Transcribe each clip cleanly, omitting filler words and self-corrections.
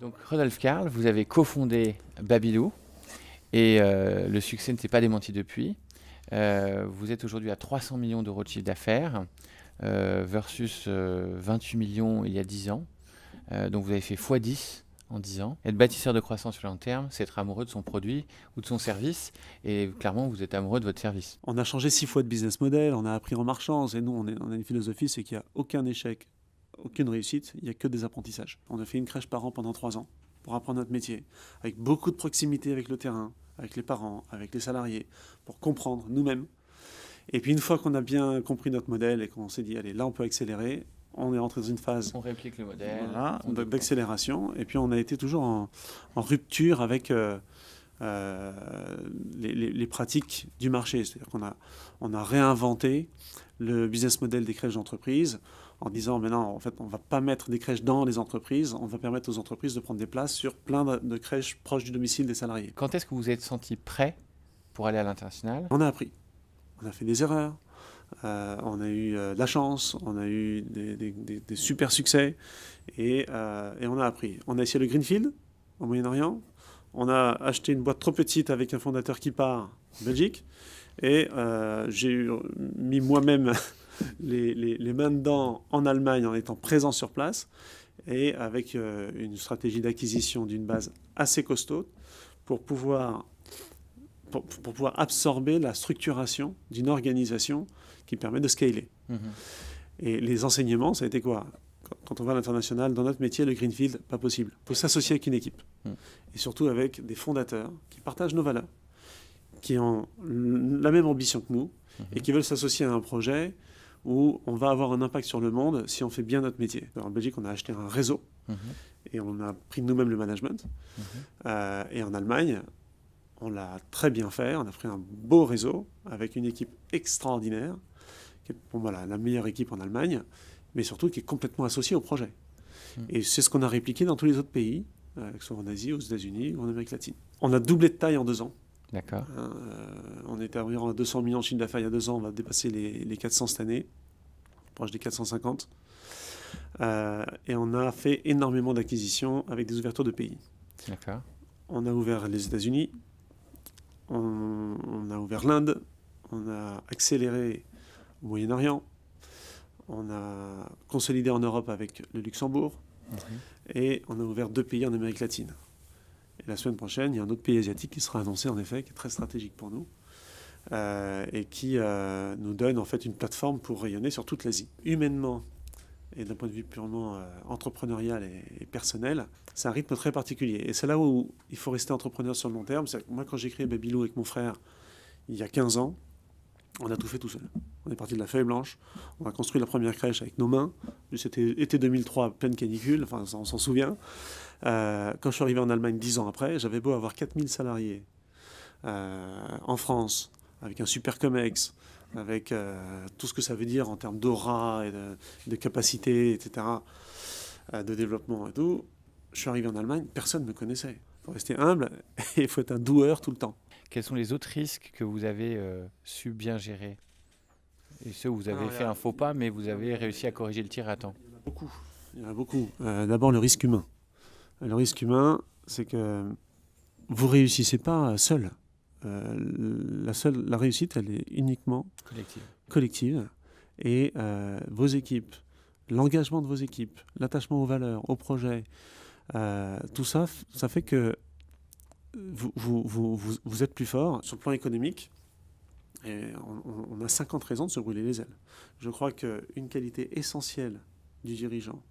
Donc Rodolphe Karl, vous avez cofondé Babylou et le succès ne s'est pas démenti depuis. Vous êtes aujourd'hui à 300 millions d'euros de chiffre d'affaires versus 28 millions il y a 10 ans. Donc vous avez fait x10 en 10 ans. Être bâtisseur de croissance sur le long terme, c'est être amoureux de son produit ou de son service. Et clairement, vous êtes amoureux de votre service. On a changé 6 fois de business model, on a appris en marchant. Et nous, on a une philosophie, c'est qu'il n'y a aucun échec, aucune réussite, il n'y a que des apprentissages. On a fait une crèche par an pendant 3 ans pour apprendre notre métier, avec beaucoup de proximité avec le terrain, avec les parents, avec les salariés, pour comprendre nous-mêmes. Et puis une fois qu'on a bien compris notre modèle et qu'on s'est dit, allez, là on peut accélérer, on est rentré dans une phase On réplique le modèle. voilà, d'accélération. Et puis on a été toujours en rupture avec les pratiques du marché. C'est-à-dire qu'on a réinventé le business model des crèches d'entreprise en disant maintenant, en fait, on ne va pas mettre des crèches dans les entreprises, on va permettre aux entreprises de prendre des places sur plein de crèches proches du domicile des salariés. Quand est-ce que vous vous êtes senti prêt pour aller à l'international ? On a appris, on a fait des erreurs, on a eu de la chance, on a eu des super succès et on a appris. On a essayé le Greenfield au Moyen-Orient, on a acheté une boîte trop petite avec un fondateur qui part en Belgique et j'ai mis moi-même les mains dedans en Allemagne en étant présent sur place et avec une stratégie d'acquisition d'une base assez costaud pour pouvoir absorber la structuration d'une organisation qui permet de scaler. Et les enseignements, ça a été quoi ? Quand on va à l'international, dans notre métier, le Greenfield, pas possible. Il faut s'associer avec une équipe. Et surtout avec des fondateurs qui partagent nos valeurs, qui ont la même ambition que nous et qui veulent s'associer à un projet où on va avoir un impact sur le monde si on fait bien notre métier. Alors, en Belgique, on a acheté un réseau et on a pris nous-mêmes le management. Et en Allemagne, on l'a très bien fait. On a pris un beau réseau avec une équipe extraordinaire, qui est la meilleure équipe en Allemagne, mais surtout qui est complètement associée au projet. Et c'est ce qu'on a répliqué dans tous les autres pays, que ce soit en Asie, aux États-Unis ou en Amérique latine. On a doublé de taille en 2 ans. D'accord. On était à environ 200 millions de chiffre d'affaires il y a 2 ans, on va dépasser les 400 cette année, proche des 450. Et on a fait énormément d'acquisitions avec des ouvertures de pays. D'accord. On a ouvert les États-Unis, on a ouvert l'Inde, on a accéléré au Moyen-Orient, on a consolidé en Europe avec le Luxembourg, et on a ouvert 2 pays en Amérique latine. Et la semaine prochaine, il y a un autre pays asiatique qui sera annoncé, en effet, qui est très stratégique pour nous, et qui nous donne en fait une plateforme pour rayonner sur toute l'Asie. Humainement, et d'un point de vue purement entrepreneurial et personnel, c'est un rythme très particulier. Et c'est là où il faut rester entrepreneur sur le long terme. Moi, quand j'ai créé Babylou avec mon frère, il y a 15 ans, on a tout fait tout seul. On est parti de la feuille blanche, on a construit la première crèche avec nos mains. C'était été 2003, pleine canicule, enfin on s'en souvient. Quand je suis arrivé en Allemagne 10 ans après, j'avais beau avoir 4000 salariés en France, avec un super COMEX, avec tout ce que ça veut dire en termes d'aura et de capacité, etc., de développement et tout. Je suis arrivé en Allemagne, personne ne me connaissait. Il faut rester humble et il faut être un doueur tout le temps. Quels sont les autres risques que vous avez su bien gérer ? Et ceux où vous avez fait un faux pas, mais vous avez réussi à corriger le tir à temps ? Il y en a beaucoup. D'abord, le risque humain. Le risque humain, c'est que vous ne réussissez pas seul. La réussite, elle est uniquement collective. Et vos équipes, l'engagement de vos équipes, l'attachement aux valeurs, aux projets, tout ça, ça fait que vous êtes plus fort sur le plan économique. Et on a 50 raisons de se brûler les ailes. Je crois qu'une qualité essentielle du dirigeant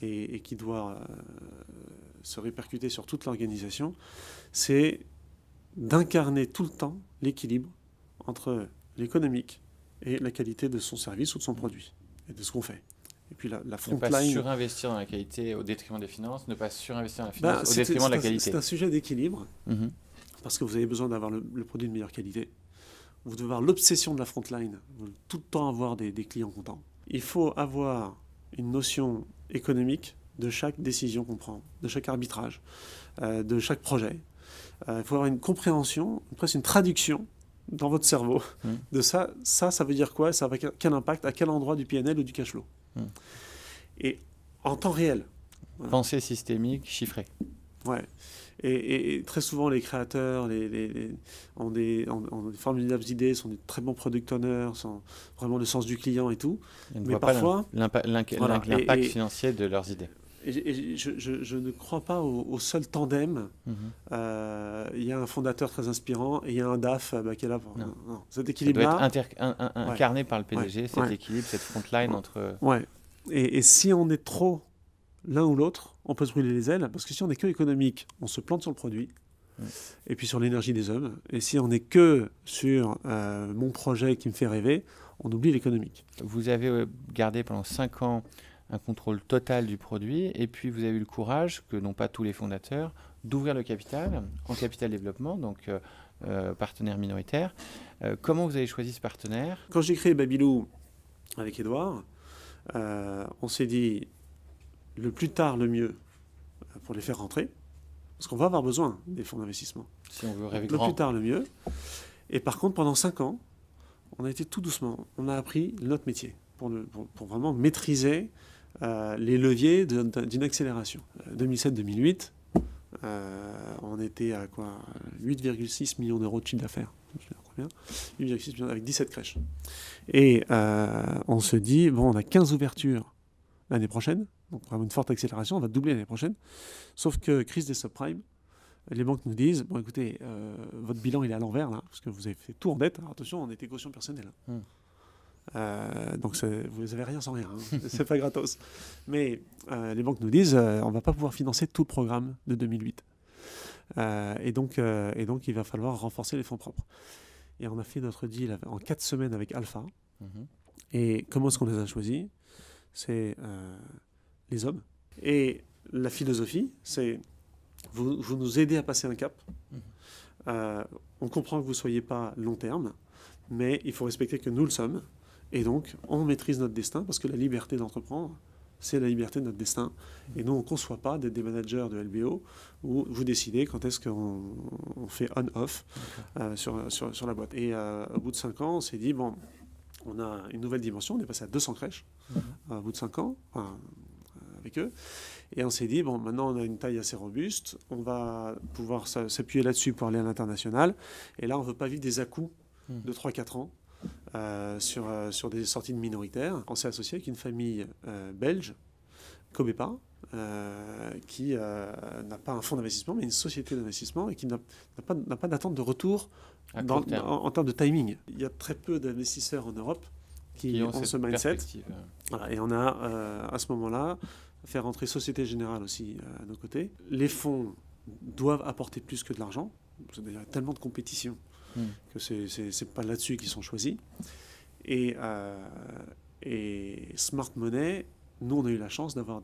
et qui doit se répercuter sur toute l'organisation, c'est d'incarner tout le temps l'équilibre entre l'économique et la qualité de son service ou de son produit et de ce qu'on fait. Et puis la frontline... Ne pas surinvestir dans la qualité au détriment des finances, ne pas surinvestir dans la finance au détriment de la qualité. C'est un sujet d'équilibre, parce que vous avez besoin d'avoir le produit de meilleure qualité. Vous devez avoir l'obsession de la frontline, vous devez tout le temps avoir des clients contents. Il faut avoir une notion économique de chaque décision qu'on prend, de chaque arbitrage, de chaque projet. Il faut avoir une compréhension, presque une traduction dans votre cerveau de ça. Ça veut dire quoi ? Ça va quel impact à quel endroit du PNL ou du cash flow ? Et en temps réel, Voilà. Pensée systémique, chiffrée. Ouais. Et très souvent, les créateurs ont des formidables idées, sont des très bons product owners, sont vraiment le sens du client et tout. Ils ne Mais voient parfois, pas l'impact voilà. financier de leurs idées. Et je ne crois pas au seul tandem. Il y a un fondateur très inspirant et il y a un DAF qui est là pour... Non. Non. Cet Ça équilibre-là... doit être incarné par le PDG, cet Ouais. équilibre, cette frontline entre... Ouais. Et si on est trop l'un ou l'autre, on peut se brûler les ailes, parce que si on n'est que économique, on se plante sur le produit, et puis sur l'énergie des hommes. Et si on n'est que sur mon projet qui me fait rêver, on oublie l'économique. Vous avez gardé pendant 5 ans un contrôle total du produit, et puis vous avez eu le courage, que n'ont pas tous les fondateurs, d'ouvrir le capital en capital développement, donc partenaire minoritaire. Comment vous avez choisi ce partenaire? Quand j'ai créé Babylou avec Edouard, on s'est dit le plus tard le mieux pour les faire rentrer, parce qu'on va avoir besoin des fonds d'investissement. Si on veut rêver Le grand. plus tard le mieux. Et par contre, pendant 5 ans, on a été tout doucement. On a appris notre métier pour vraiment maîtriser les leviers d'une accélération. 2007-2008, on était à quoi 8,6 millions d'euros de chiffre d'affaires. 8,6 millions avec 17 crèches. Et on se dit, bon, on a 15 ouvertures l'année prochaine, donc vraiment une forte accélération, on va doubler l'année prochaine. Sauf que crise des subprimes, les banques nous disent, bon écoutez, votre bilan il est à l'envers là, parce que vous avez fait tout en dette. Alors, attention, on était caution personnelle. Donc vous n'avez rien sans rien, hein. C'est pas gratos. Mais les banques nous disent, on va pas pouvoir financer tout le programme de 2008. Et donc il va falloir renforcer les fonds propres. Et on a fait notre deal en 4 semaines avec Alpha. Et comment est-ce qu'on les a choisis? C'est les hommes. Et la philosophie, c'est vous nous aidez à passer un cap. On comprend que vous ne soyez pas long terme, mais il faut respecter que nous le sommes. Et donc, on maîtrise notre destin, parce que la liberté d'entreprendre, c'est la liberté de notre destin. Et nous, on ne conçoit pas d'être des managers de LBO où vous décidez quand est-ce qu'on fait on-off sur la boîte. Et au bout de 5 ans, on s'est dit, bon, on a une nouvelle dimension, on est passé à 200 crèches au bout de 5 ans avec eux. Et on s'est dit, bon, maintenant on a une taille assez robuste, on va pouvoir s'appuyer là-dessus pour aller à l'international. Et là, on ne veut pas vivre des à-coups de 3-4 ans sur des sorties de minoritaires. On s'est associé avec une famille belge, Cobepa, qui n'a pas un fonds d'investissement, mais une société d'investissement et qui n'a pas d'attente de retour en termes de timing. Il y a très peu d'investisseurs en Europe qui ont ce mindset. Voilà, et on a, à ce moment-là, fait rentrer Société Générale aussi à nos côtés. Les fonds doivent apporter plus que de l'argent. Il y a tellement de compétition que c'est pas là-dessus qu'ils sont choisis. Et Smart Money, nous, on a eu la chance d'avoir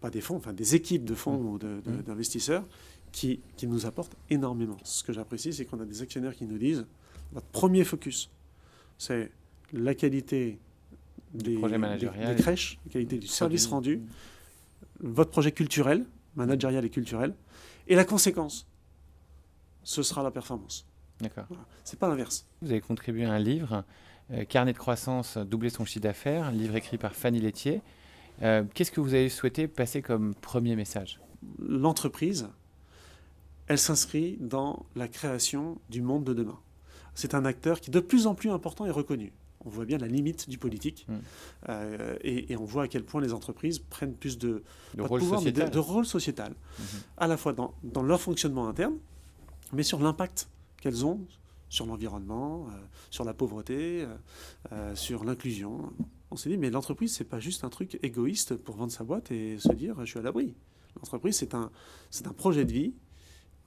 pas des fonds, enfin des équipes de fonds ou d'investisseurs qui nous apportent énormément. Ce que j'apprécie, c'est qu'on a des actionnaires qui nous disent, notre premier focus, c'est la qualité des crèches, la qualité du service rendu, votre projet culturel, managérial et culturel, et la conséquence, ce sera la performance. D'accord. Voilà. C'est pas l'inverse. Vous avez contribué à un livre, Carnet de croissance, doubler son chiffre d'affaires, un livre écrit par Fanny Laitier. Qu'est-ce que vous avez souhaité passer comme premier message? L'entreprise, elle s'inscrit dans la création du monde de demain. C'est un acteur qui est de plus en plus important et reconnu. On voit bien la limite du politique et on voit à quel point les entreprises prennent plus de rôle sociétal, à la fois dans leur fonctionnement interne, mais sur l'impact qu'elles ont sur l'environnement, sur la pauvreté, sur l'inclusion. On s'est dit, mais l'entreprise, c'est pas juste un truc égoïste pour vendre sa boîte et se dire, je suis à l'abri. L'entreprise, c'est un projet de vie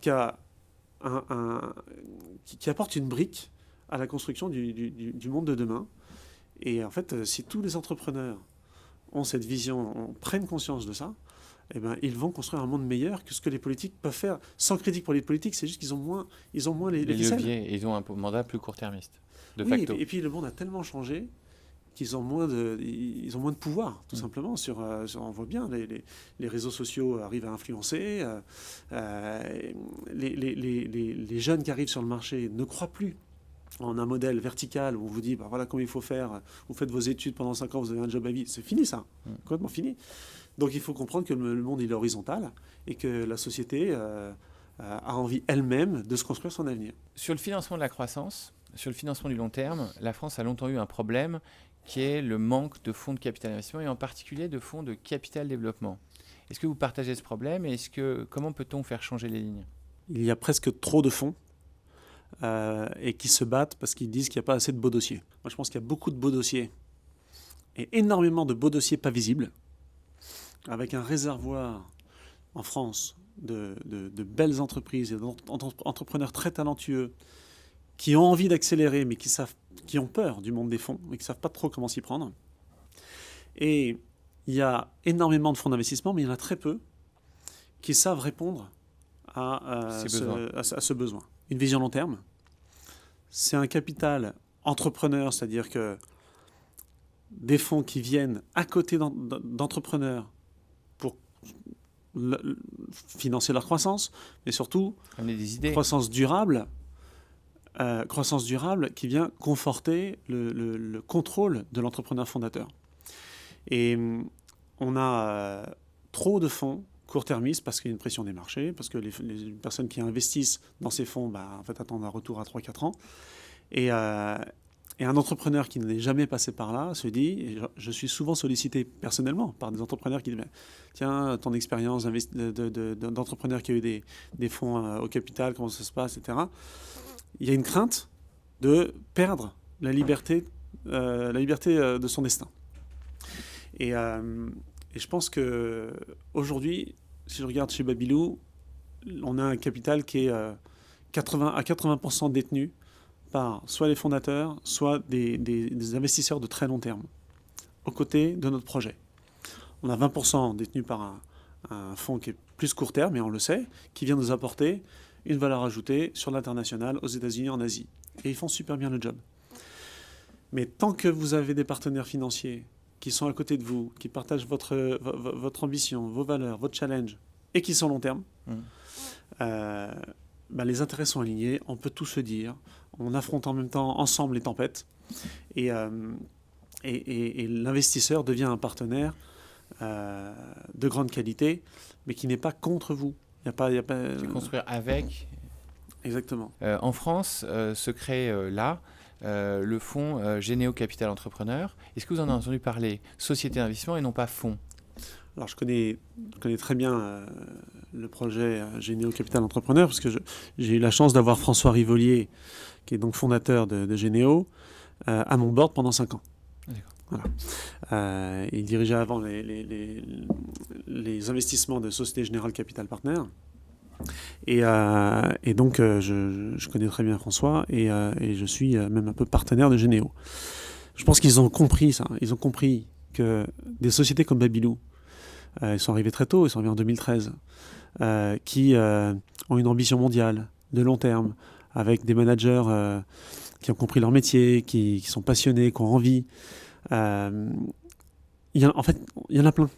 qui apporte une brique à la construction du monde de demain. Et en fait, si tous les entrepreneurs ont cette vision, prennent conscience de ça, eh ben, ils vont construire un monde meilleur que ce que les politiques peuvent faire. Sans critique pour les politiques, c'est juste qu'ils ont moins les leviers. Ils ont un mandat plus court-termiste, de facto. Et puis le monde a tellement changé qu'ils ont moins de pouvoir, tout simplement. On voit bien, les réseaux sociaux arrivent à influencer. Les jeunes qui arrivent sur le marché ne croient plus en un modèle vertical où on vous dit, bah, voilà comment il faut faire, vous faites vos études pendant 5 ans, vous avez un job à vie, c'est fini ça, complètement fini. Donc il faut comprendre que le monde il est horizontal et que la société a envie elle-même de se construire son avenir. Sur le financement de la croissance, sur le financement du long terme, la France a longtemps eu un problème qui est le manque de fonds de capital investissement et en particulier de fonds de capital développement. Est-ce que vous partagez ce problème et comment peut-on faire changer les lignes? Il y a presque trop de fonds et qui se battent parce qu'ils disent qu'il n'y a pas assez de beaux dossiers. Moi je pense qu'il y a beaucoup de beaux dossiers et énormément de beaux dossiers pas visibles, avec un réservoir en France de belles entreprises et d'entrepreneurs très talentueux qui ont envie d'accélérer mais qui ont peur du monde des fonds et qui ne savent pas trop comment s'y prendre. Et il y a énormément de fonds d'investissement, mais il y en a très peu qui savent répondre à ce besoin. Une vision long terme, c'est un capital entrepreneur, c'est-à-dire que des fonds qui viennent à côté d'entrepreneurs pour financer leur croissance, mais surtout des idées. Croissance durable qui vient conforter le contrôle de l'entrepreneur fondateur. Et on a trop de fonds court-termistes parce qu'il y a une pression des marchés, parce que les personnes qui investissent dans ces fonds en fait, attendent un retour à 3-4 ans. Et un entrepreneur qui n'est jamais passé par là se dit, et je suis souvent sollicité personnellement par des entrepreneurs qui disent « Tiens, ton expérience d'entrepreneur qui a eu des fonds au capital, comment ça se passe, etc. » Il y a une crainte de perdre la liberté de son destin. Et je pense qu'aujourd'hui, si je regarde chez Babylou, on a un capital qui est à 80% détenu par soit les fondateurs, soit des investisseurs de très long terme, aux côtés de notre projet. On a 20% détenu par un fonds qui est plus court terme, et on le sait, qui vient nous apporter une valeur ajoutée sur l'international, aux États-Unis, en Asie. Et ils font super bien le job. Mais tant que vous avez des partenaires financiers qui sont à côté de vous, qui partagent votre ambition, vos valeurs, votre challenge, et qui sont long terme, les intérêts sont alignés, on peut tout se dire, on affronte en même temps ensemble les tempêtes, et l'investisseur devient un partenaire de grande qualité, mais qui n'est pas contre vous. C'est construire avec. Exactement. En France, se crée le fonds Généo Capital Entrepreneur. Est-ce que vous en avez entendu parler? Société d'investissement et non pas fonds. Alors je connais très bien le projet Généo Capital Entrepreneur parce que j'ai eu la chance d'avoir François Rivolier, qui est donc fondateur de Généo, à mon board pendant 5 ans. Voilà. Il dirigeait avant les investissements de Société Générale Capital Partner. Et donc, je connais très bien François et je suis même un peu partenaire de Généo. Je pense qu'ils ont compris ça. Ils ont compris que des sociétés comme Babylou, ils sont arrivés très tôt, ils sont arrivés en 2013, qui ont une ambition mondiale, de long terme, avec des managers qui ont compris leur métier, qui sont passionnés, qui ont envie. Il y en a plein.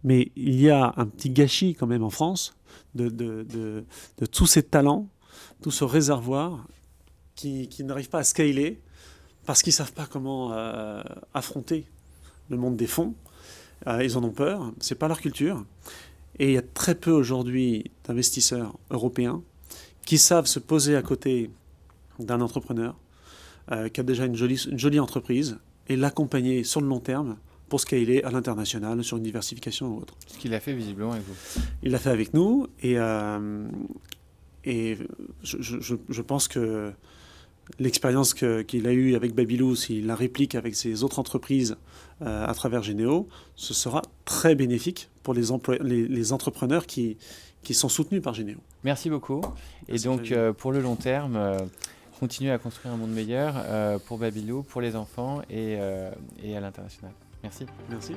Mais il y a un petit gâchis quand même en France de tous ces talents, tout ce réservoir qui n'arrivent pas à scaler parce qu'ils ne savent pas comment affronter le monde des fonds. Ils en ont peur, ce n'est pas leur culture. Et il y a très peu aujourd'hui d'investisseurs européens qui savent se poser à côté d'un entrepreneur qui a déjà une jolie entreprise et l'accompagner sur le long terme pour scaler à l'international, sur une diversification ou autre. Ce qu'il a fait visiblement avec vous. Il l'a fait avec nous et je pense que l'expérience qu'il a eue avec Babylou, s'il la réplique avec ses autres entreprises à travers Généo, ce sera très bénéfique pour les entrepreneurs qui sont soutenus par Généo. Merci beaucoup. Merci. Et donc, pour le long terme, continuer à construire un monde meilleur pour Babylou, pour les enfants et à l'international. Merci. Merci.